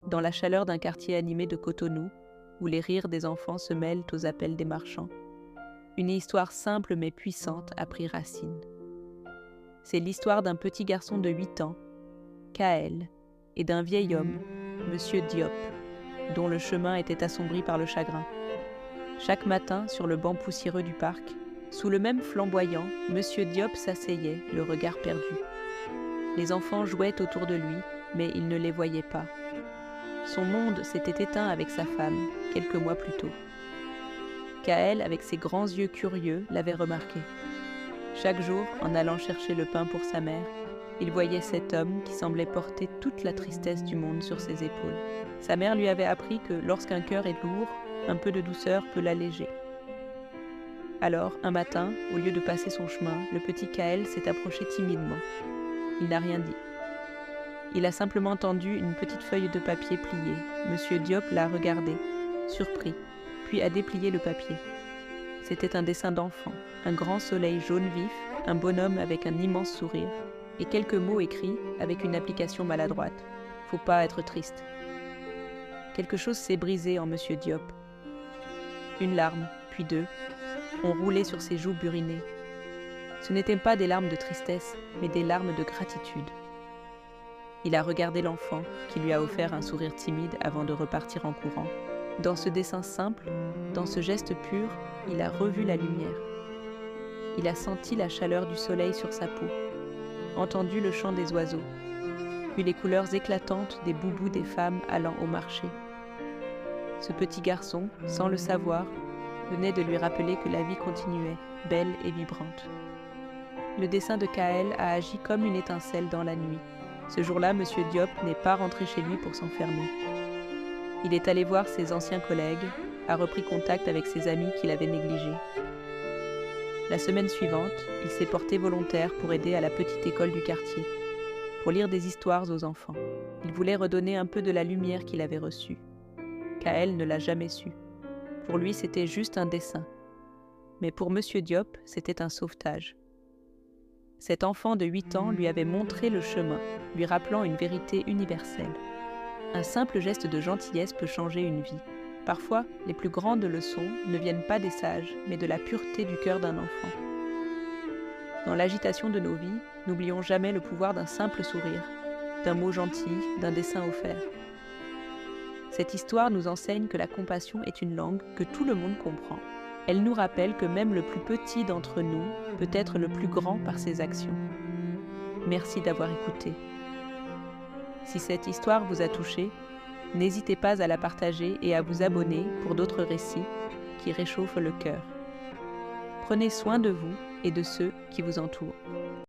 dans la chaleur d'un quartier animé de Cotonou, où les rires des enfants se mêlent aux appels des marchands. Une histoire simple mais puissante a pris racine. C'est l'histoire d'un petit garçon de 8 ans, Kaël, et d'un vieil homme, Monsieur Diop, dont le chemin était assombri par le chagrin. Chaque matin, sur le banc poussiéreux du parc, sous le même flamboyant, Monsieur Diop s'asseyait, le regard perdu. Les enfants jouaient autour de lui, mais il ne les voyait pas. Son monde s'était éteint avec sa femme, quelques mois plus tôt. Kaël, avec ses grands yeux curieux, l'avait remarqué. Chaque jour, en allant chercher le pain pour sa mère, il voyait cet homme qui semblait porter toute la tristesse du monde sur ses épaules. Sa mère lui avait appris que lorsqu'un cœur est lourd, un peu de douceur peut l'alléger. Alors, un matin, au lieu de passer son chemin, le petit Kaël s'est approché timidement. Il n'a rien dit. Il a simplement tendu une petite feuille de papier pliée. Monsieur Diop l'a regardé, surpris, puis a déplié le papier. C'était un dessin d'enfant, un grand soleil jaune vif, un bonhomme avec un immense sourire, et quelques mots écrits avec une application maladroite. Faut pas être triste. Quelque chose s'est brisé en Monsieur Diop. Une larme, puis deux, ont roulé sur ses joues burinées. Ce n'étaient pas des larmes de tristesse, mais des larmes de gratitude. Il a regardé l'enfant, qui lui a offert un sourire timide avant de repartir en courant. Dans ce dessin simple, dans ce geste pur, il a revu la lumière. Il a senti la chaleur du soleil sur sa peau, entendu le chant des oiseaux, puis les couleurs éclatantes des boubous des femmes allant au marché. Ce petit garçon, sans le savoir, venait de lui rappeler que la vie continuait, belle et vibrante. Le dessin de Kaël a agi comme une étincelle dans la nuit. Ce jour-là, Monsieur Diop n'est pas rentré chez lui pour s'enfermer. Il est allé voir ses anciens collègues, a repris contact avec ses amis qu'il avait négligés. La semaine suivante, il s'est porté volontaire pour aider à la petite école du quartier, pour lire des histoires aux enfants. Il voulait redonner un peu de la lumière qu'il avait reçue. Kaël ne l'a jamais su. Pour lui, c'était juste un dessin. Mais pour Monsieur Diop, c'était un sauvetage. Cet enfant de 8 ans lui avait montré le chemin, lui rappelant une vérité universelle. Un simple geste de gentillesse peut changer une vie. Parfois, les plus grandes leçons ne viennent pas des sages, mais de la pureté du cœur d'un enfant. Dans l'agitation de nos vies, n'oublions jamais le pouvoir d'un simple sourire, d'un mot gentil, d'un dessin offert. Cette histoire nous enseigne que la compassion est une langue que tout le monde comprend. Elle nous rappelle que même le plus petit d'entre nous peut être le plus grand par ses actions. Merci d'avoir écouté. Si cette histoire vous a touché, n'hésitez pas à la partager et à vous abonner pour d'autres récits qui réchauffent le cœur. Prenez soin de vous et de ceux qui vous entourent.